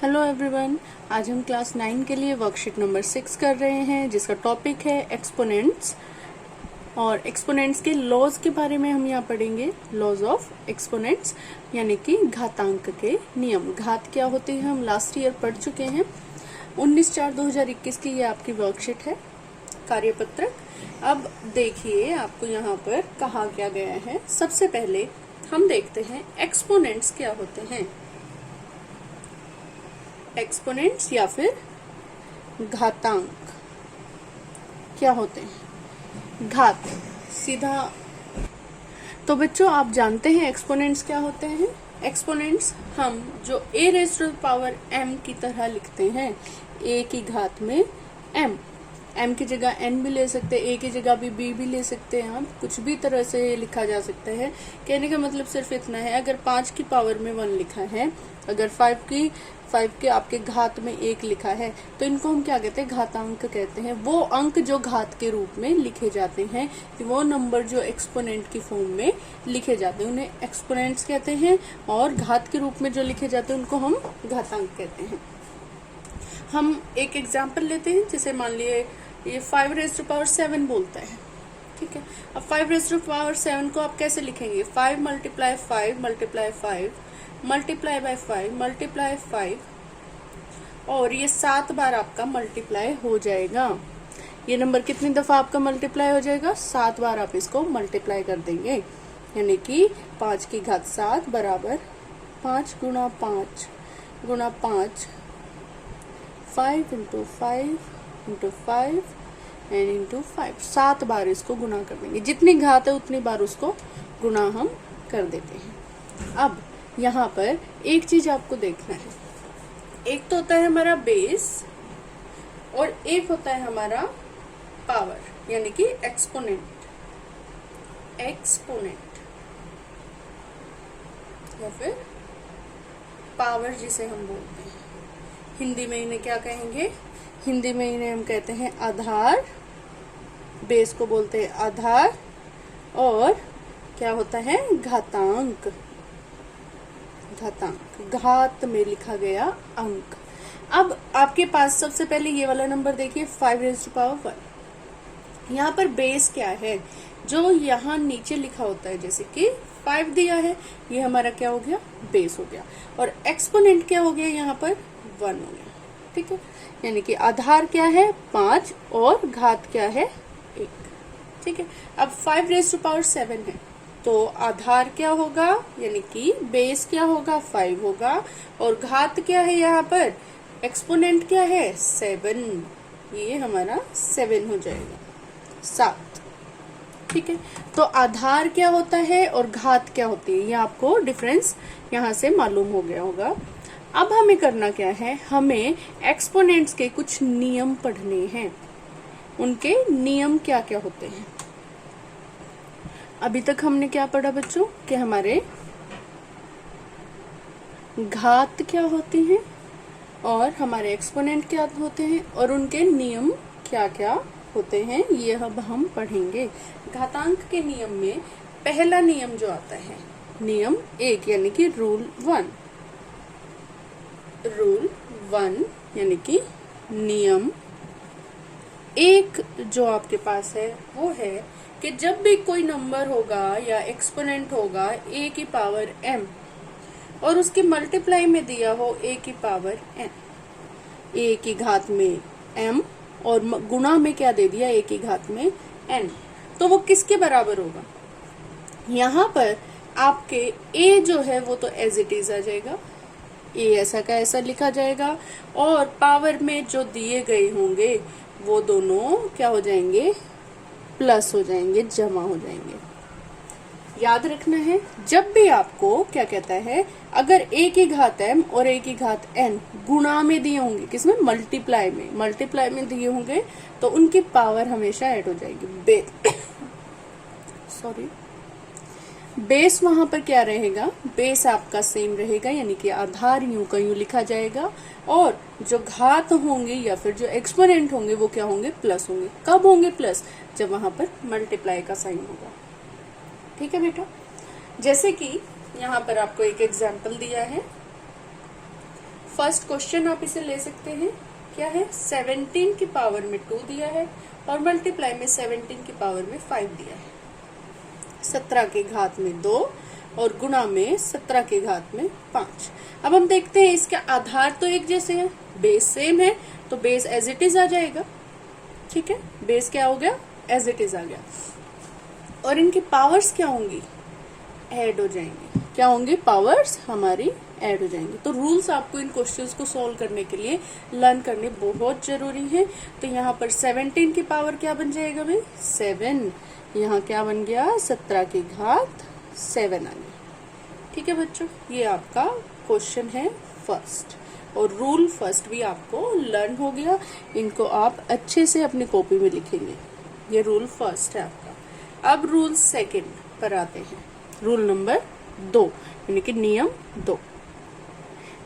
Hello everyone, आज हम class 9 के लिए वर्कशीट नंबर 6 कर रहे हैं जिसका टॉपिक है एक्सपोनेंट्स। और एक्सपोनेंट्स के लॉज के बारे में हम यहाँ पढ़ेंगे। लॉज ऑफ एक्सपोनेंट्स यानी कि घातांक के नियम। घात क्या होती है हम लास्ट ईयर पढ़ चुके हैं। 19/4/2021 की ये आपकी वर्कशीट है, कार्यपत्रक। अब देखिए आपको यहाँ पर कहा क्या गया है। सबसे पहले हम देखते हैं एक्सपोनेंट्स क्या होते हैं। एक्सपोनेंट्स या फिर घातांक क्या होते हैं। घात सीधा तो बच्चों आप जानते हैं एक्सपोनेंट्स क्या होते हैं। एक्सपोनेंट्स हम जो a raise to power m की तरह लिखते हैं। a की घात में m की जगह n भी ले सकते हैं, a की जगह भी b भी ले सकते हैं। हम कुछ भी तरह से लिखा जा सकता है। कहने का मतलब सिर्फ इतना है, अगर 5 की पावर में 1 लिखा है, अगर 5 के आपके घात में 1 लिखा है, तो इनको हम क्या कहते हैं, घातांक कहते हैं। वो अंक जो घात के रूप में लिखे जाते हैं, वो नंबर जो एक्सपोनेंट की फॉर्म में लिखे जाते हैं, उन्हें एक्सपोनेंट्स कहते हैं। और घात के रूप में जो लिखे जाते हैं उनको हम घातांक कहते हैं। हम एक एग्जाम्पल लेते हैं, जैसे मान लिए ये 5 रेज़ टू पावर 7 बोलता है, ठीक है। अब 5 रेज़ टू पावर 7 को आप कैसे लिखेंगे, 5 multiply 5 multiply 5 multiply by 5 multiply 5, और ये 7 बार आपका मल्टीप्लाई हो जाएगा। ये नंबर कितनी दफा आपका मल्टीप्लाई हो जाएगा, 7 बार आप इसको मल्टीप्लाई कर देंगे। यानी कि 5 की घात 7 बराबर 5 गुणा 5 गुणा 5, 5 इंटू 5 इंटू 5 एंड इंटू 5। 7 बार इसको गुणा कर देंगे। जितनी घात है उतनी बार उसको गुणा हम कर देते हैं। अब यहाँ पर एक चीज आपको देखना है, एक तो होता है हमारा बेस और एक होता है हमारा पावर यानी कि एक्सपोनेंट या फिर पावर जिसे हम बोलते हैं। हिंदी में इन्हें क्या कहेंगे, हिंदी में इन्हें हम कहते हैं आधार। बेस को बोलते हैं आधार, और क्या होता है घातांक। घात में लिखा गया अंक। अब आपके पास सबसे पहले ये वाला नंबर देखिए, 5 रेज़ टू पावर 1। यहाँ पर बेस क्या है, जो यहाँ नीचे लिखा होता है, जैसे कि 5 दिया है, ये हमारा क्या हो गया, बेस हो गया। और एक्सपोनेंट क्या हो गया, यहाँ पर 1 हो गया, ठीक है। यानी कि आधार क्या है 5 और घात क्या है 1, ठीक है। अब 5 रेज़ टू पावर 7 है, तो आधार क्या होगा यानी कि बेस क्या होगा, 5 होगा, और घात क्या है, यहाँ पर एक्सपोनेंट क्या है 7, ये हमारा 7 हो जाएगा, 7, ठीक है। तो आधार क्या होता है और घात क्या होती है, ये आपको डिफरेंस यहाँ से मालूम हो गया होगा। अब हमें करना क्या है, हमें एक्सपोनेंट्स के कुछ नियम पढ़ने हैं। उनके नियम क्या क्या होते हैं। अभी तक हमने क्या पढ़ा बच्चों, कि हमारे घात क्या होती हैं और हमारे एक्सपोनेंट क्या होते हैं और उनके नियम क्या क्या होते हैं, ये अब हम पढ़ेंगे। घातांक के नियम में पहला नियम जो आता है, नियम 1 यानी कि रूल 1। रूल 1 यानी कि नियम 1 जो आपके पास है वो है कि जब भी कोई नंबर होगा या एक्सपोनेंट होगा a की पावर m और उसके मल्टीप्लाई में दिया हो a की पावर n, a की घात में m और गुणा में क्या दे दिया, a की घात में n, तो वो किसके बराबर होगा। यहाँ पर आपके a जो है वो तो एज इट इज आ जाएगा, a ऐसा का ऐसा लिखा जाएगा, और पावर में जो दिए गए होंगे वो दोनों क्या हो जाएंगे, प्लस हो जाएंगे, जमा हो जाएंगे। याद रखना है, जब भी आपको क्या कहता है, अगर a की घात m और a की घात n गुणा में दिए होंगे, किसमें, मल्टीप्लाई में दिए होंगे, तो उनकी पावर हमेशा ऐड हो जाएगी। बेस वहां पर क्या रहेगा, बेस आपका सेम रहेगा, यानी कि आधार यूं का यूं लिखा जाएगा, और जो घात होंगे या फिर जो एक्सपोनेंट होंगे वो क्या होंगे, प्लस होंगे। कब होंगे प्लस, जब वहां पर मल्टीप्लाई का साइन होगा, ठीक है बेटा। जैसे कि यहाँ पर आपको एक एग्जाम्पल दिया है, फर्स्ट क्वेश्चन आप इसे ले सकते हैं, क्या है, 17 की पावर में 2 दिया है और मल्टीप्लाई में 17 की पावर में 5 दिया है, 17 के घात में 2 और गुणा में 17 के घात में 5। अब हम देखते हैं इसके आधार तो एक जैसे हैं, बेस सेम है, तो बेस एज इट इज आ जाएगा। ठीक है, बेस क्या हो गया, एज इट इज आ गया। और इनकी पावर्स क्या होंगी, ऐड हो जाएंगी। क्या होंगी, पावर्स हमारी ऐड हो जाएंगी। तो रूल्स आपको इन क्वेश्चंस को सॉल्व करने के लिए लर्न करने बहुत जरूरी है। तो यहाँ पर 17 की पावर क्या बन जाएगा भाई, 7। यहाँ क्या बन गया, 17 की घात 7 आ गई। ठीक है बच्चों, ये आपका क्वेश्चन है फर्स्ट, और रूल फर्स्ट भी आपको लर्न हो गया। इनको आप अच्छे से अपनी कॉपी में लिखेंगे। ये रूल फर्स्ट है आपका। अब रूल सेकंड पर आते हैं, रूल नंबर 2 यानी कि नियम 2।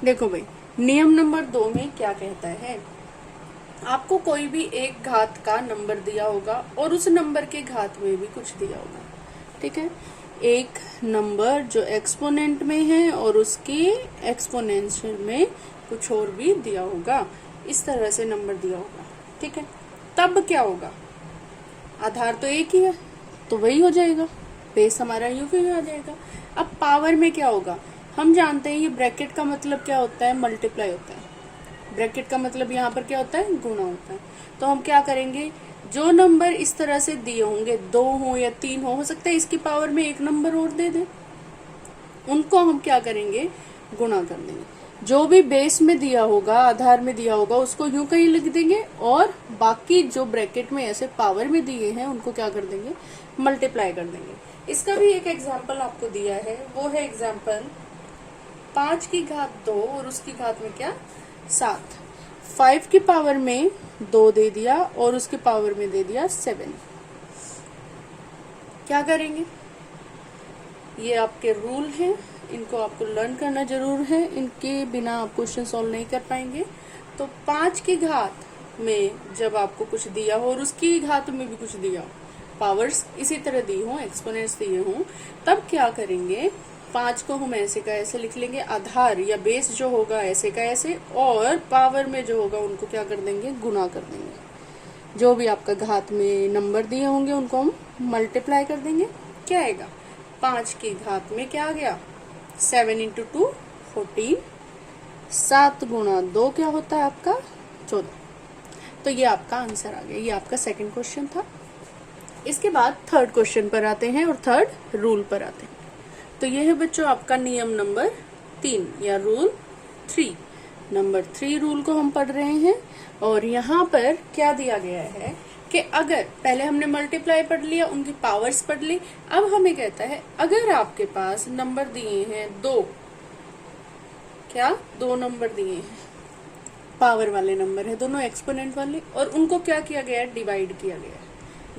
देखो भाई, नियम नंबर 2 में क्या कहता है, आपको कोई भी एक घात का नंबर दिया होगा और उस नंबर के घात में भी कुछ दिया होगा। ठीक है, एक नंबर जो एक्सपोनेंट में है और उसकी एक्सपोनेंशियल में कुछ और भी दिया होगा, इस तरह से नंबर दिया होगा। ठीक है, तब क्या होगा, आधार तो एक ही है तो वही हो जाएगा, बेस हमारा यूं ही आ जाएगा। अब पावर में क्या होगा, हम जानते हैं ये ब्रैकेट का मतलब क्या होता है, मल्टीप्लाई होता है। ब्रैकेट का मतलब यहाँ पर क्या होता है, गुणा होता है। तो हम क्या करेंगे, जो नंबर इस तरह से दिए होंगे, 2 हो या 3 हो सकता है इसकी पावर में एक नंबर और दे दे, उनको हम क्या करेंगे, गुणा कर देंगे। जो भी बेस में दिया होगा, आधार में दिया होगा, उसको यूं कहीं लिख देंगे, और बाकी जो ब्रैकेट में ऐसे पावर में दिए हैं उनको क्या कर देंगे, मल्टीप्लाई कर देंगे। इसका भी एक एग्जाम्पल आपको दिया है, वो है एग्जाम्पल 5 की घात 2 और उसकी घात में क्या, 7। 5 की पावर में 2 दे दिया और उसकी पावर में दे दिया 7। क्या करेंगे, ये आपके रूल हैं, इनको आपको लर्न करना जरूर है, इनके बिना आप क्वेश्चन सॉल्व नहीं कर पाएंगे। तो 5 की घात में जब आपको कुछ दिया हो और उसकी घात में भी कुछ दिया हो, पावर्स इसी तरह दी हो, एक्सपोनेंट्स दिए हो, तब क्या करेंगे, 5 को हम ऐसे का ऐसे लिख लेंगे, आधार या बेस जो होगा ऐसे का ऐसे, और पावर में जो होगा उनको क्या कर देंगे, गुणा कर देंगे। जो भी आपका घात में नंबर दिए होंगे उनको हम मल्टीप्लाई कर देंगे। क्या आएगा, 5 की घात में क्या आ गया, 7 × 2 14, 7 गुणा 2 क्या होता है आपका, 14। तो ये आपका आंसर आ गया। ये आपका सेकंड क्वेश्चन था। इसके बाद थर्ड क्वेश्चन पर आते हैं और थर्ड रूल पर आते हैं। तो ये है बच्चों आपका नियम नंबर 3 या रूल 3। नंबर 3 रूल को हम पढ़ रहे हैं, और यहाँ पर क्या दिया गया है कि अगर पहले हमने मल्टीप्लाई पढ़ लिया, उनकी पावर्स पढ़ ली, अब हमें कहता है अगर आपके पास नंबर दिए हैं 2, क्या 2 नंबर दिए हैं, पावर वाले नंबर है, दोनों एक्सपोनेंट वाले, और उनको क्या किया गया है, डिवाइड किया गया है,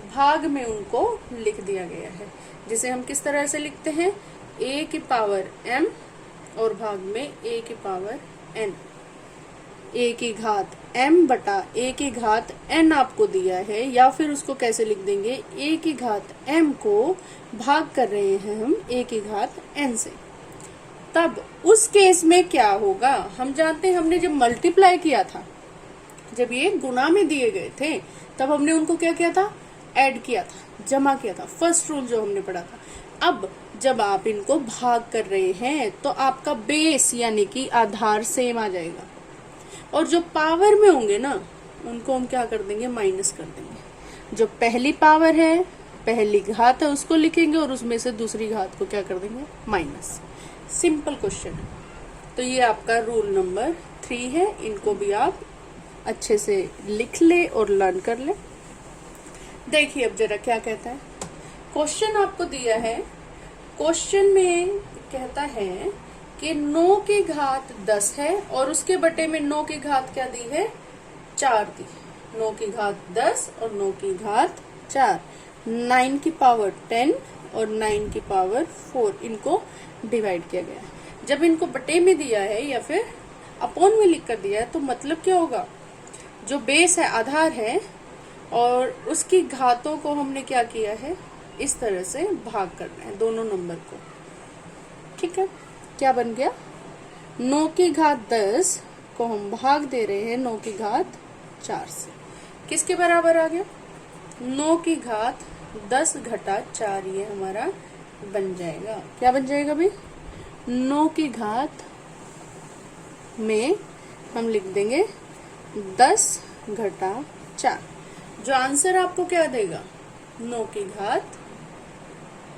भाग में उनको लिख दिया गया है। जिसे हम किस तरह से लिखते हैं, a की पावर m और भाग में a की पावर n। a की घात m बटा a की घात n आपको दिया है, या फिर उसको कैसे लिख देंगे, a की घात m को भाग कर रहे हैं हम a की घात n से। तब उस केस में क्या होगा, हम जानते हैं हमने जब मल्टीप्लाई किया था, जब ये गुणा में दिए गए थे, तब हमने उनको क्या किया था, ऐड किया था, जमा किया था, फर्स्ट रूल जो हमने पढ़ा था। अब जब आप इनको भाग कर रहे हैं तो आपका बेस यानी कि आधार सेम आ जाएगा, और जो पावर में होंगे ना उनको हम क्या कर देंगे, माइनस कर देंगे। जो पहली पावर है, पहली घात है, उसको लिखेंगे और उसमें से दूसरी घात को क्या कर देंगे, माइनस। सिंपल क्वेश्चन है। तो ये आपका रूल नंबर 3 है, इनको भी आप अच्छे से लिख ले और लर्न कर ले। देखिए अब जरा क्या कहता है, क्वेश्चन आपको दिया है, क्वेश्चन में कहता है कि 9 की घात 10 है और उसके बटे में 9 की घात क्या दी है, 4 दी। 9 की घात 10 और 9 की घात 4, 9 की पावर 10 और 9 की पावर 4, इनको डिवाइड किया गया है। जब इनको बटे में दिया है या फिर अपॉन में लिख कर दिया है, तो मतलब क्या होगा, जो बेस है, आधार है, और उसकी घातों को हमने क्या किया है, इस तरह से भाग करना है दोनों नंबर को। ठीक है, क्या बन गया, 9 की घात 10 को हम भाग दे रहे हैं 9 की घात 4 से। किसके बराबर आ गया? 9 की घात 10 घटा 4 ये हमारा बन जाएगा। क्या बन जाएगा भाई? 9 की घात में हम लिख देंगे 10 घटा 4। जो आंसर आपको क्या देगा? 9 की घात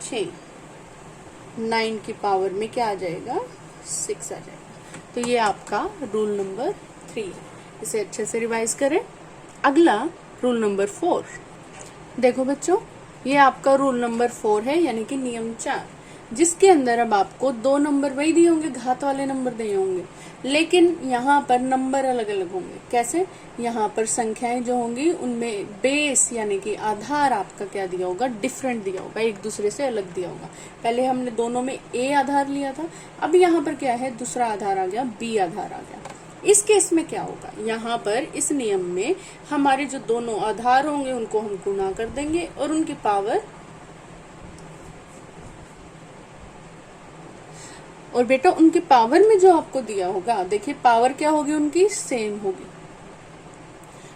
6। 9 की पावर में क्या आ जाएगा? 6 आ जाएगा। तो ये आपका रूल नंबर 3 है। इसे अच्छे से रिवाइज करें। अगला रूल नंबर 4। देखो बच्चों, ये आपका रूल नंबर 4 है, यानी कि नियम 4, जिसके अंदर अब आपको 2 नंबर वही दिए होंगे, घात वाले नंबर दिए होंगे, लेकिन यहाँ पर नंबर अलग अलग होंगे। कैसे? यहाँ पर संख्याएं जो होंगी उनमें बेस यानी कि आधार आपका क्या दिया होगा? डिफरेंट दिया होगा, एक दूसरे से अलग दिया होगा। पहले हमने दोनों में ए आधार लिया था, अब यहाँ पर क्या है? दूसरा आधार आ गया, बी आधार आ गया। इस केस में क्या होगा? यहाँ पर इस नियम में हमारे जो दोनों आधार होंगे उनको हम गुणा कर देंगे और उनकी पावर, और बेटा उनकी पावर में जो आपको दिया होगा, देखिए पावर क्या होगी? उनकी सेम होगी।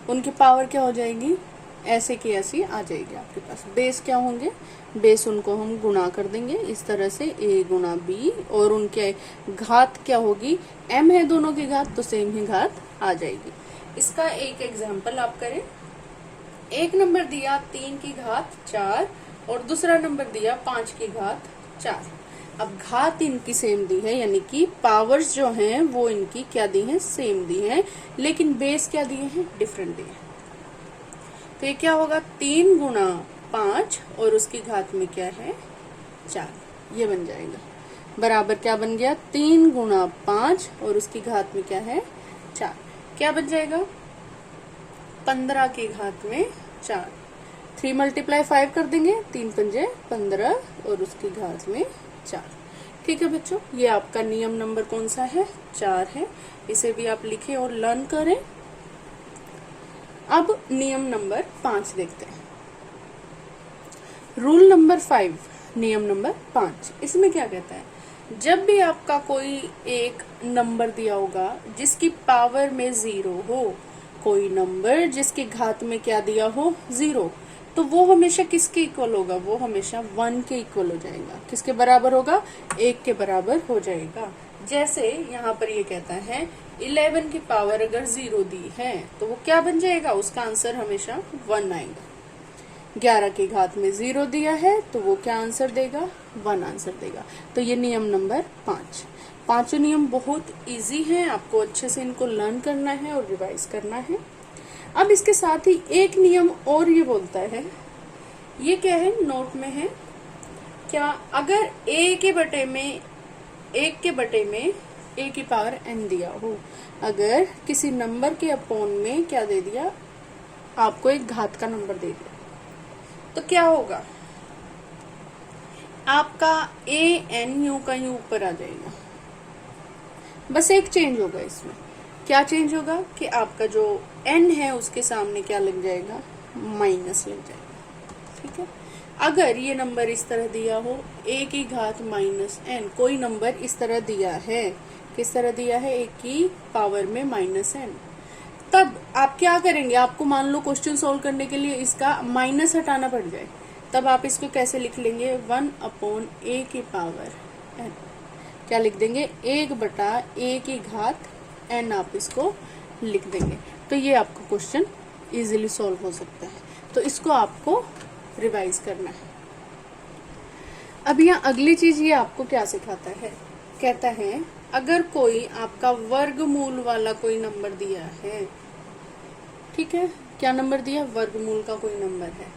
उनकी पावर क्या हो जाएगी? ऐसे की ऐसी आ जाएगी आपके पास। बेस क्या होंगे? बेस उनको हम गुणा कर देंगे इस तरह से, a गुणा b, और उनके घात क्या होगी? m है दोनों की घात, तो सेम ही घात आ जाएगी। इसका एक एग्जाम्पल आप करें। एक नंबर दिया 3 की घात 4 और दूसरा नंबर दिया 5 की घात 4। अब घात इनकी सेम दी है, यानी कि पावर्स जो हैं वो इनकी क्या दी हैं? सेम दी हैं, लेकिन बेस क्या दिए हैं? डिफरेंट दिए हैं। तो ये क्या होगा? 3 गुणा 5 और उसकी घात में क्या है? 4। ये बन जाएगा बराबर क्या बन गया? 3 गुणा 5 और उसकी घात में क्या है? 4। क्या बन जाएगा? 15 की घात में 4। 3 मल्टीप्लाई 5 कर देंगे, 3 पंजे 15 और उसकी घात में 4। ठीक है बच्चों, ये आपका नियम नंबर कौन सा है? 4 है। इसे भी आप लिखें और लर्न करें। अब नियम नंबर 5 देखते हैं। रूल नंबर 5, नियम नंबर 5, इसमें क्या कहता है? जब भी आपका कोई एक नंबर दिया होगा जिसकी पावर में 0 हो, कोई नंबर जिसकी घात में क्या दिया हो? 0, तो वो हमेशा किसके इक्वल होगा? वो हमेशा 1 के इक्वल हो जाएगा। किसके बराबर होगा? 1 के बराबर हो जाएगा। जैसे यहाँ पर ये कहता है 11 की पावर अगर 0 दी है तो वो क्या बन जाएगा? उसका आंसर हमेशा 1 आएगा। 11 की घात में 0 दिया है तो वो क्या आंसर देगा? 1 आंसर देगा। तो ये नियम नंबर 5। पांचों नियम बहुत इजी हैं, आपको अच्छे से इनको लर्न करना है और रिवाइज करना है। अब इसके साथ ही एक नियम और ये बोलता है, ये क्या है? नोट में है क्या? अगर एक के बटे में a की पावर n दिया हो, अगर किसी नंबर के अपॉन में क्या दे दिया? आपको एक घात का नंबर दे दिया, तो क्या होगा? आपका a n u का u ऊपर आ जाएगा। बस एक चेंज होगा इसमें। क्या चेंज होगा? कि आपका जो n है उसके सामने क्या लग जाएगा? माइनस लग जाएगा। ठीक है। अगर ये नंबर इस तरह दिया हो, a की घात माइनस n, कोई नंबर इस तरह दिया है, किस तरह दिया है? a की पावर में माइनस n, तब आप क्या करेंगे? आपको मान लो क्वेश्चन सोल्व करने के लिए इसका माइनस हटाना पड़ जाए, तब आप इसको कैसे लिख लेंगे? 1/a की पावर n। क्या लिख देंगे? 1/a की घात n आप इसको लिख देंगे। तो ये आपका क्वेश्चन इजीली सॉल्व हो सकता है। तो इसको आपको रिवाइज करना है। अब यहाँ अगली चीज ये आपको क्या सिखाता है? कहता है अगर कोई आपका वर्गमूल वाला कोई नंबर दिया है, ठीक है, क्या नंबर दिया? वर्गमूल का कोई नंबर है,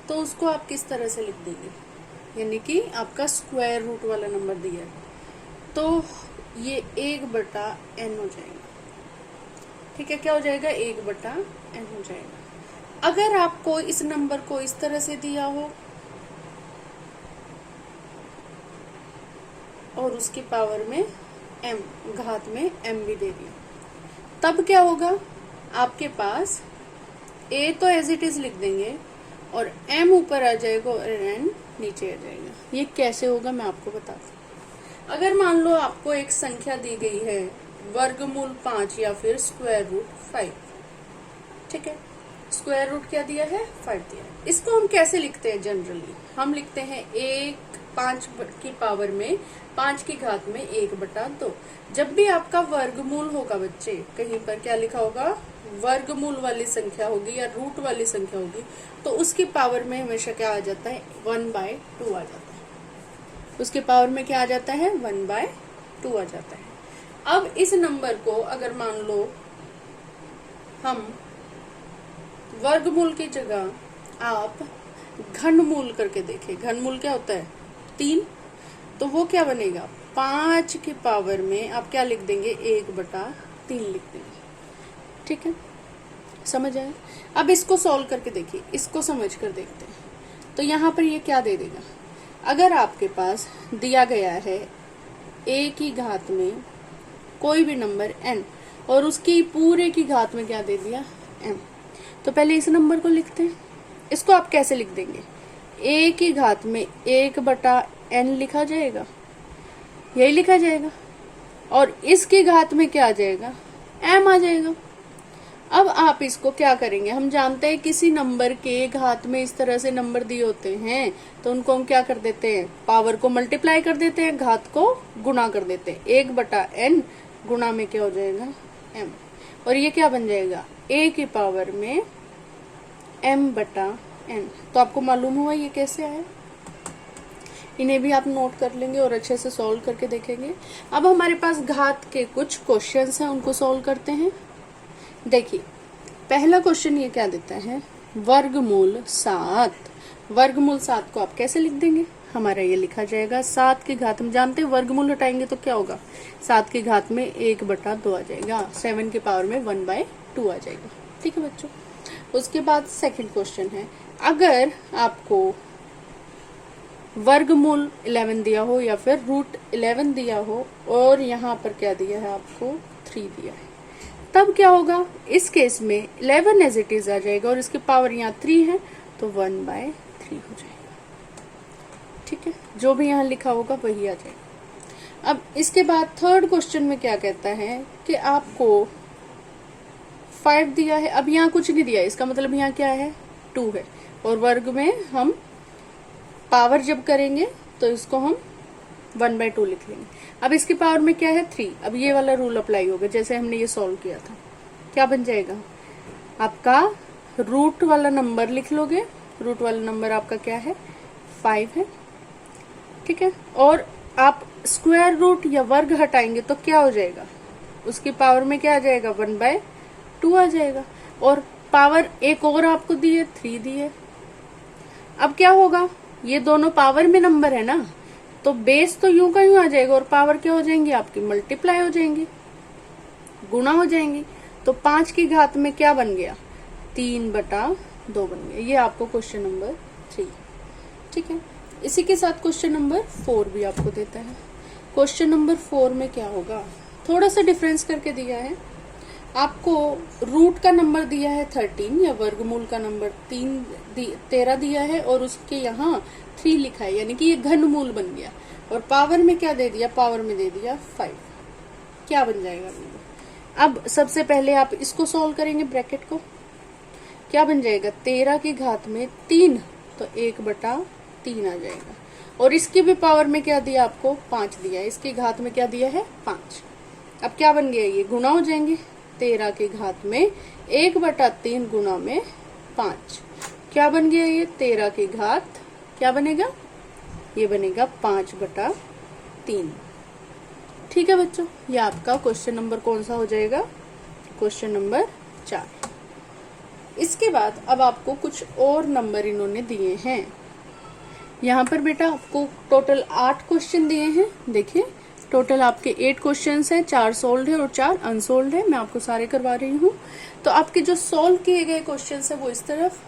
तो उसको आप किस तरह से लिख देंगे? यानी कि आपका स्क्वायर रूट वाला नंबर दिया है, तो ये 1/n हो जाएगा। ठीक है, क्या हो जाएगा? 1/n हो जाएगा। अगर आपको इस नंबर को इस तरह से दिया हो और उसकी पावर में m, घात में m भी दे दिया, तब क्या होगा? आपके पास a तो एज इट इज लिख देंगे और m ऊपर आ जाएगा और n नीचे आ जाएगा। ये कैसे होगा मैं आपको बताती हूँ। अगर मान लो आपको एक संख्या दी गई है वर्गमूल 5 या फिर स्क्वायर रूट 5। ठीक है, स्क्वायर रूट क्या दिया है, 5 दिया है। इसको हम कैसे लिखते हैं जनरली, हम लिखते हैं 5 की पावर में 5 की घात में 1/2। जब भी आपका वर्गमूल होगा बच्चे, कहीं पर क्या लिखा होगा, वर्गमूल वाली संख्या होगी या रूट वाली संख्या होगी, तो उसकी पावर में हमेशा क्या आ जाता है, 1/2 आ जाता है। उसके पावर में क्या आ जाता है, 1/2 आ जाता है। अब इस नंबर को अगर मान लो हम वर्गमूल की जगह आप घनमूल करके देखें, घनमूल क्या होता है, 3, तो वो क्या बनेगा, 5 की पावर में आप क्या लिख देंगे, 1/3 लिख देंगे। ठीक है, समझ आया। अब इसको सॉल्व करके देखिए, इसको समझ कर देखते हैं। तो यहाँ पर ये क्या दे देगा, अगर आपके पास दिया गया है a की घात में कोई भी नंबर n और उसकी पूरे की घात में क्या दे दिया, m, तो पहले इस नंबर को लिखते हैं। इसको आप कैसे लिख देंगे, a की घात में 1/n लिखा जाएगा, यही लिखा जाएगा, और इसकी घात में क्या आ जाएगा, m आ जाएगा। अब आप इसको क्या करेंगे, हम जानते हैं किसी नंबर के घात में इस तरह से नंबर दिए होते हैं तो उनको हम क्या कर देते हैं, पावर को मल्टीप्लाई कर देते हैं, घात को गुणा कर देते हैं। 1/n गुणा में क्या हो जाएगा, m, और ये क्या बन जाएगा, a की पावर में m/n। तो आपको मालूम हुआ ये कैसे आया, इन्हें भी आप नोट कर लेंगे और अच्छे से सॉल्व करके देखेंगे। अब हमारे पास घात के कुछ क्वेश्चंस हैं, उनको सॉल्व करते हैं। देखिए, पहला क्वेश्चन ये क्या देता है, वर्गमूल 7। वर्गमूल 7 को आप कैसे लिख देंगे, हमारा ये लिखा जाएगा 7 की घात, हम जानते हैं वर्गमूल हटाएंगे तो क्या होगा, 7 की घात में 1/2 आ जाएगा, 7 की पावर में 1/2 आ जाएगा। ठीक है बच्चों, उसके बाद सेकंड क्वेश्चन है, अगर आपको वर्गमूल 11 दिया हो या फिर रूट 11 दिया हो और यहाँ पर क्या दिया है आपको, 3 दिया है, तब क्या होगा, इस केस में 11 एज इट इज आ जाएगा और इसकी पावर यहाँ 3 है तो 1/3 हो जाएगा। ठीक है, जो भी यहाँ लिखा होगा वही आ जाएगा। अब इसके बाद थर्ड क्वेश्चन में क्या कहता है कि आपको 5 दिया है, अब यहाँ कुछ नहीं दिया, इसका मतलब यहाँ क्या है, 2 है, और वर्ग में हम पावर जब करेंगे तो इसको हम 1/2 लिख लेंगे। अब इसकी पावर में क्या है, 3। अब ये वाला रूल अप्लाई होगा, जैसे हमने ये सॉल्व किया था, क्या बन जाएगा, आपका रूट वाला नंबर लिख लोगे, रूट वाला नंबर आपका क्या है, 5 है। ठीक है, और आप स्क्वायर रूट या वर्ग हटाएंगे तो क्या हो जाएगा, उसकी पावर में क्या आ जाएगा, 1/2 आ जाएगा, और पावर एक और आपको दी है, 3 दी है। अब क्या होगा, ये दोनों पावर में नंबर है ना, तो बेस तो यूं का यूं आ जाएगा और पावर क्या हो जाएंगी आपकी, मल्टीप्लाई हो जाएंगी, गुणा हो जाएंगी। तो 5 की घात में क्या बन गया, 3/2 बन गया। ये आपको क्वेश्चन नंबर 3। ठीक है, इसी के साथ क्वेश्चन नंबर 4 भी आपको देता है। क्वेश्चन नंबर 4 में क्या होगा, थोड़ा सा डिफरेंस करके दिया है आपको, रूट का नंबर दिया है 13 या वर्गमूल का नंबर 13 दिया है और उसके यहाँ 3 लिखा है, यानी कि ये घनमूल बन गया, और पावर में क्या दे दिया, पावर में दे दिया 5। क्या बन जाएगा, अब सबसे पहले आप इसको सॉल्व करेंगे, ब्रैकेट को, क्या बन जाएगा, 13 की घात में 3 तो 1/3 आ जाएगा, और इसकी भी पावर में क्या दिया आपको, 5 दिया है, इसकी घात में क्या दिया है, 5। अब क्या बन गया, ये गुणा हो जाएंगे, 13 की घात में 1/3 गुणा में 5, क्या बन गया, ये 13 की घात क्या बनेगा, ये बनेगा 5/3। ठीक है बच्चों, ये आपका क्वेश्चन नंबर कौन सा हो जाएगा, क्वेश्चन नंबर 4। इसके बाद अब आपको कुछ और नंबर इन्होंने दिए हैं। यहाँ पर बेटा आपको टोटल 8 क्वेश्चन दिए हैं। देखिए, टोटल आपके 8 क्वेश्चंस हैं, 4 सोल्व्ड है और 4 अनसोल्व्ड है। मैं आपको सारे करवा रही हूँ। तो आपके जो सोल्व किए गए क्वेश्चंस है वो इस तरफ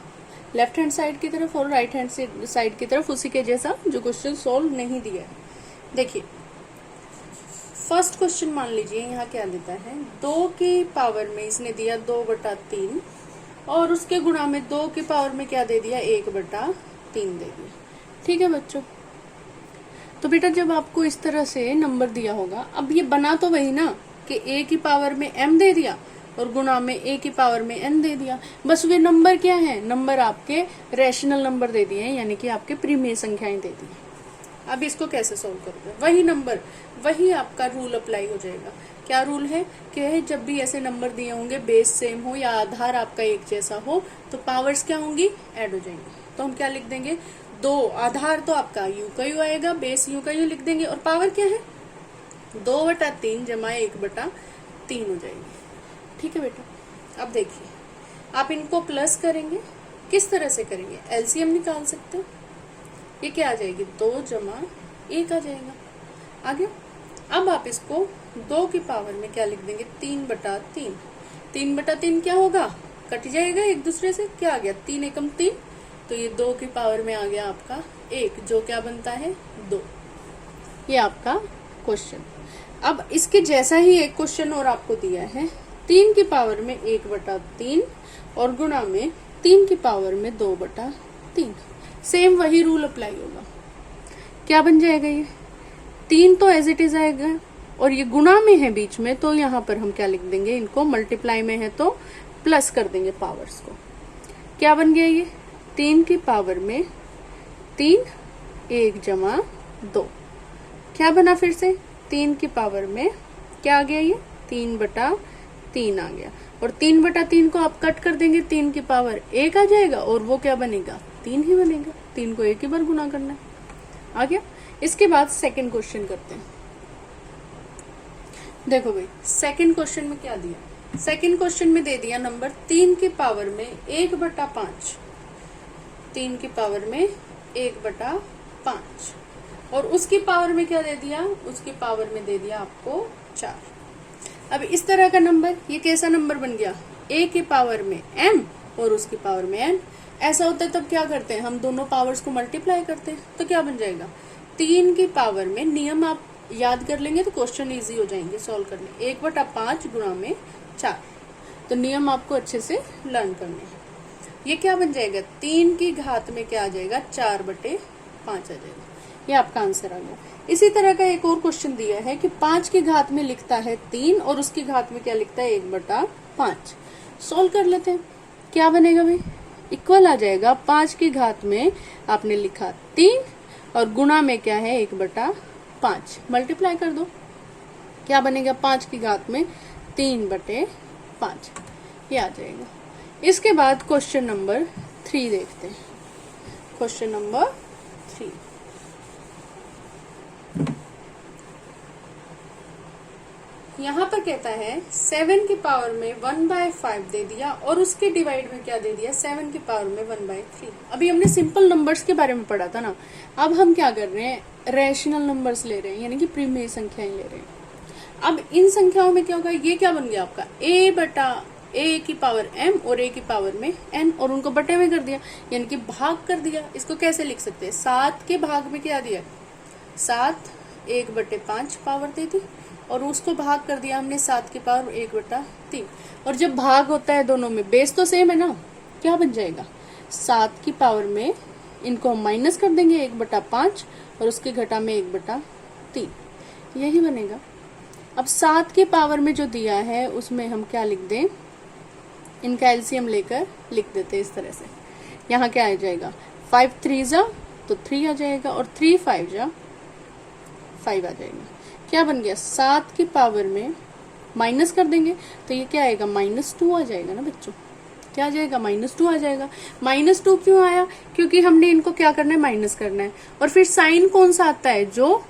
लेफ्ट हैंड साइड की तरफ और राइट हैंड साइड की तरफ उसी के जैसा जो क्वेश्चन सोल्व नहीं दिया है। देखिए, फर्स्ट क्वेश्चन मान लीजिए, यहाँ क्या देता है, 2 की पावर में इसने दिया 2/3 और उसके गुणा में 2 की पावर में क्या दे दिया, 1/3 दे दिया। ठीक है बच्चों, तो बेटा जब आपको इस तरह से नंबर दिया होगा, अब ये बना तो वही ना, कि a की पावर में m दे दिया और गुणा में a की पावर में n दे दिया। बस वे नंबर क्या है, नंबर आपके रैशनल नंबर दे दिए हैं, यानी कि आपके प्रीमेय संख्याएं दे दी। अब इसको कैसे सोल्व करोगे, वही नंबर, वही आपका रूल अप्लाई हो जाएगा। क्या रूल है कि जब भी ऐसे नंबर दिए होंगे, बेस सेम हो या आधार आपका एक जैसा हो, तो पावर्स क्या होंगी, ऐड हो जाएंगी। तो हम क्या लिख देंगे, 2 आधार तो आपका यू का यू आएगा, बेस यू का यू लिख देंगे, और पावर क्या है 2/3 जमा 1/3 हो जाएगी। ठीक है बेटा। अब देखिए, आप इनको प्लस करेंगे, किस तरह से करेंगे, एलसीएम निकाल सकते हैं। ये क्या आ जाएगी, 2 जमा 1 आ जाएगा, आ गया। अब आप इसको 2 की पावर में क्या लिख देंगे, 3/3। 3/3 क्या होगा, कट जाएगा एक दूसरे से, क्या आ गया, 3 एकम 3, तो ये 2 की पावर में आ गया आपका 1, जो क्या बनता है 2। ये आपका क्वेश्चन। अब इसके जैसा ही एक क्वेश्चन और आपको दिया है, 3 की पावर में 1/3 और गुणा में 3 की पावर में 2/3। सेम वही रूल अप्लाई होगा। क्या बन जाएगा, ये 3 तो एज इट इज आएगा और ये गुणा में है बीच में, तो यहाँ पर हम क्या लिख देंगे, इनको मल्टीप्लाई में है तो प्लस कर देंगे पावर्स को। क्या बन गया, ये 3 की पावर में 3, 1 जमा 2। क्या बना फिर से, 3 की पावर में क्या आ गया, ये 3/3 आ गया, और 3/3 को आप कट कर देंगे, 3 की पावर 1 आ जाएगा, और वो क्या बनेगा, 3 ही बनेगा। 3 को 1 ही बार गुना करना है, आ गया। इसके बाद सेकंड क्वेश्चन करते हैं। देखो भाई, सेकंड क्वेश्चन में क्या दिया, सेकंड क्वेश्चन में दे दिया नंबर 3 की पावर में 1/5। 3 की पावर में 1/5, और उसकी पावर में क्या दे दिया, उसकी पावर में दे दिया आपको 4। अब इस तरह का नंबर, ये कैसा नंबर बन गया, a की पावर में m और उसकी पावर में n। ऐसा होता है तब क्या करते हैं, हम दोनों पावर्स को मल्टीप्लाई करते हैं, तो क्या बन जाएगा, 3 की पावर में, नियम आप याद कर लेंगे तो क्वेश्चन इजी हो जाएंगे सॉल्व करने, 1/5 गुणा में 4। तो नियम आपको अच्छे से लर्न करने हैं। ये क्या बन जाएगा, 3 की घात में क्या आ जाएगा, 4/5 आ जाएगा। ये आपका आंसर आ गया। इसी तरह का एक और क्वेश्चन दिया है कि 5 की घात में लिखता है 3 और उसकी घात में क्या लिखता है 1/5। सोल्व कर लेते हैं। क्या बनेगा भाई, इक्वल आ जाएगा, 5 की घात में आपने लिखा 3 और गुणा में क्या है 1/5, मल्टीप्लाई कर दो, क्या बनेगा, 5 की घात में 3/5, ये आ जाएगा। इसके बाद क्वेश्चन नंबर 3 देखते हैं। क्वेश्चन नंबर 3, यहाँ पर कहता है 7 की पावर में 1/5 दे दिया और उसके डिवाइड में क्या दे दिया, 7 की पावर में 1/3। अभी हमने सिंपल नंबर्स के बारे में पढ़ा था ना, अब हम क्या कर रहे हैं, रैशनल नंबर्स ले रहे हैं, यानी कि प्रीमेय संख्याएं ले रहे हैं। अब इन संख्याओं में क्या होगा, ये क्या बन गया आपका a की पावर m और a की पावर में n, और उनको बटे में कर दिया, यानी कि भाग कर दिया। इसको कैसे लिख सकते हैं, 7 के भाग में क्या दिया, 7 1/5 पावर दे दी, और उसको भाग कर दिया हमने 7 की पावर 1/3। और जब भाग होता है दोनों में, बेस तो सेम है ना, क्या बन जाएगा, 7 की पावर में इनको हम माइनस कर देंगे 1/5 और उसके घटा में 1/3, यही बनेगा। अब 7 की पावर में जो दिया है उसमें हम क्या लिख दें, इनका एलसीएम लेकर लिख देते हैं इस तरह से। यहाँ क्या आ जाएगा, 5 3 जा तो 3 आ जाएगा, और 3 5 जा 5 आ जाएगा। क्या बन गया, 7 की पावर में माइनस कर देंगे तो ये क्या आएगा, -2 आ जाएगा ना बच्चों, क्या आ जाएगा, -2 आ जाएगा। -2 क्यों आया, क्योंकि हमने इनको क्या करना है, माइनस करना है। और फिर साइन कौन सा आता है, जो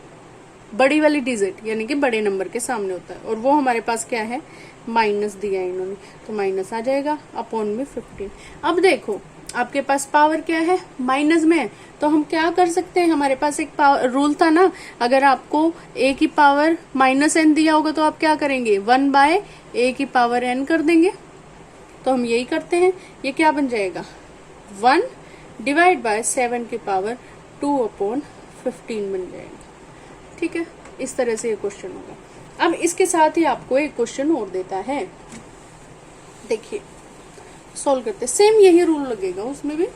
बड़ी वाली डिजिट यानी कि बड़े नंबर के सामने होता है, और वो हमारे पास क्या है, माइनस दिया है इन्होंने, तो माइनस आ जाएगा, अपॉन में 15। अब देखो आपके पास पावर क्या है, माइनस में, तो हम क्या कर सकते हैं, हमारे पास एक रूल था ना, अगर आपको a की पावर -n दिया होगा तो आप क्या करेंगे, 1/a की पावर n कर देंगे। तो हम यही करते हैं, ये क्या बन जाएगा, 1 डिवाइड बाय 7 की पावर 2/15 बन जाएगा। ठीक है, इस तरह से ये क्वेश्चन होगा। अब इसके साथ ही आपको एक क्वेश्चन और देता है, देखिए सॉल्व करते, सेम यही रूल लगेगा उसमें भी।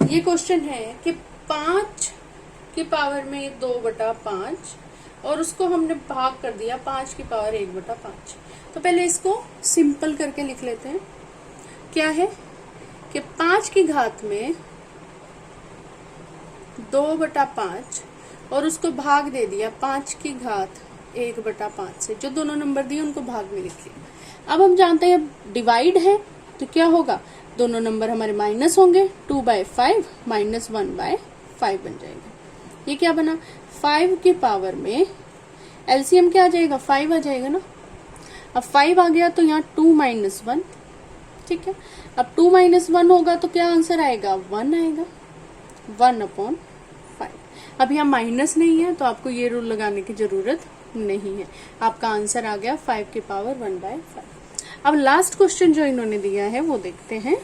ये क्वेश्चन है कि 5 की पावर में 2/5 और उसको हमने भाग कर दिया 5 की पावर 1/5। तो पहले इसको सिंपल करके लिख लेते हैं। क्या है कि 5 की घात में 2/5 और उसको भाग दे दिया 5 की घात 1/5 से। जो दोनों नंबर दिए उनको भाग में लिख लिया। अब हम जानते हैं डिवाइड है तो क्या होगा, दोनों नंबर हमारे माइनस होंगे। 2/5 माइनस 1/5 बन जाएगा। ये क्या बना, 5 की पावर में एलसीएम क्या आ जाएगा, 5 आ जाएगा ना। अब 5 आ गया तो यहाँ 2 - 1, ठीक है। अब 2 - 1 होगा तो क्या आंसर आएगा, 1 आएगा, 1/5। अब यहाँ माइनस नहीं है तो आपको ये रूल लगाने की जरूरत नहीं है। आपका आंसर आ गया 5 की पावर 1/5। अब लास्ट क्वेश्चन जो इन्होंने दिया है वो देखते हैं।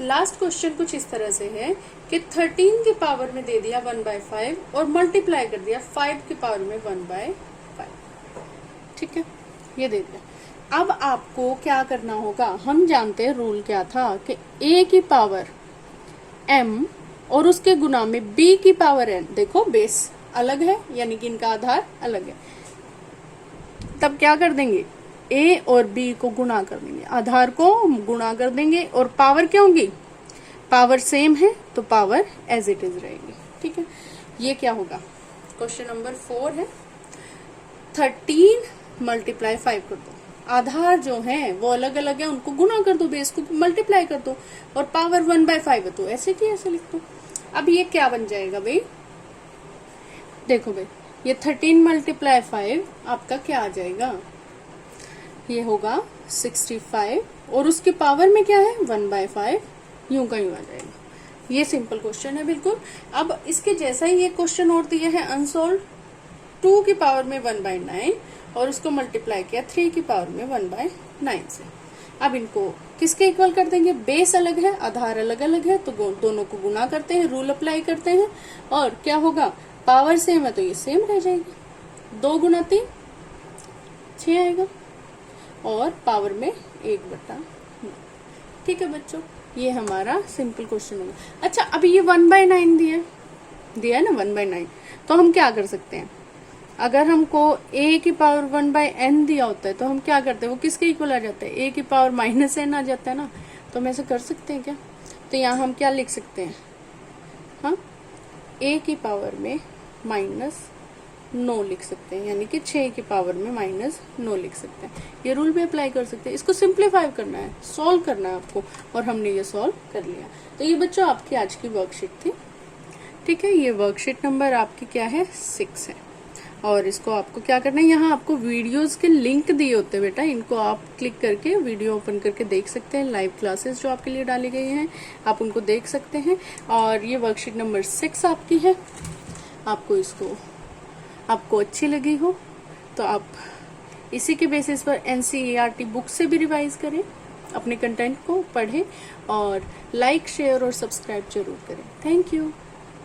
लास्ट क्वेश्चन कुछ इस तरह से है कि 13 की पावर में दे दिया 1/5 और मल्टीप्लाई कर दिया 5 की पावर में 1/5, ठीक है, ये दे दिया। अब आपको क्या करना होगा, हम जानते हैं रूल क्या था कि a की पावर m और उसके गुना में b की पावर n। देखो बेस अलग है यानी कि इनका आधार अलग है, तब क्या कर देंगे, a और b को गुणा कर देंगे, आधार को गुणा कर देंगे और पावर क्या होंगी, पावर सेम है तो पावर एज इट इज रहेगी, ठीक है। ये क्या होगा, क्वेश्चन नंबर 4 है। 13 × 5 कर दो, आधार जो है वो अलग अलग है, उनको गुणा कर दो, बेस को मल्टीप्लाई कर दो और पावर 1/5 है तो ऐसे की ऐसे लिख दो। अब ये क्या बन जाएगा भाई, देखो भाई ये 13 × 5 आपका क्या आ जाएगा, ये होगा 65 और उसके पावर में क्या है 1/5, यूं का यूं आ जाएगा। ये सिंपल क्वेश्चन है बिल्कुल। अब इसके जैसा ही ये क्वेश्चन और दिया है अनसोल्व, 2 की पावर में 1/9 और उसको मल्टीप्लाई किया 3 की पावर में 1/9 से। अब इनको किसके इक्वल कर देंगे, बेस अलग है आधार अलग अलग है तो दोनों को गुणा करते हैं, रूल अप्लाई करते हैं और क्या होगा, पावर सेम है तो ये सेम रह जाएगी। 2 × 3 6 आएगा और पावर में 1/9, ठीक है बच्चों। ये हमारा सिंपल क्वेश्चन होगा। अच्छा अभी ये 1/9 दिया है ना 1/9, तो हम क्या कर सकते हैं, अगर हमको a की पावर 1/n दिया होता है तो हम क्या करते हैं, वो किसके इक्वल आ जाता है, a की पावर -n आ जाता है ना। तो हम ऐसे कर सकते हैं क्या, तो यहाँ हम क्या लिख सकते हैं, हाँ a की पावर में -9 लिख सकते हैं, यानी कि 6 की पावर में -9 लिख सकते हैं। ये रूल भी अप्लाई कर सकते हैं। इसको सिंप्लीफाई करना है, सॉल्व करना है आपको, और हमने ये सॉल्व कर लिया। तो ये बच्चों आपकी आज की वर्कशीट थी, ठीक है। ये वर्कशीट नंबर आपकी क्या है 6 है और इसको आपको क्या करना है, यहाँ आपको वीडियोस के लिंक दिए होते हैं बेटा, इनको आप क्लिक करके वीडियो ओपन करके देख सकते हैं। लाइव क्लासेस जो आपके लिए डाली गई हैं आप उनको देख सकते हैं। और ये वर्कशीट नंबर 6 आपकी है। आपको अच्छी लगी हो तो आप इसी के बेसिस पर NCERT बुक से भी रिवाइज करें, अपने कंटेंट को पढ़ें और लाइक शेयर और सब्सक्राइब जरूर करें। Thank you.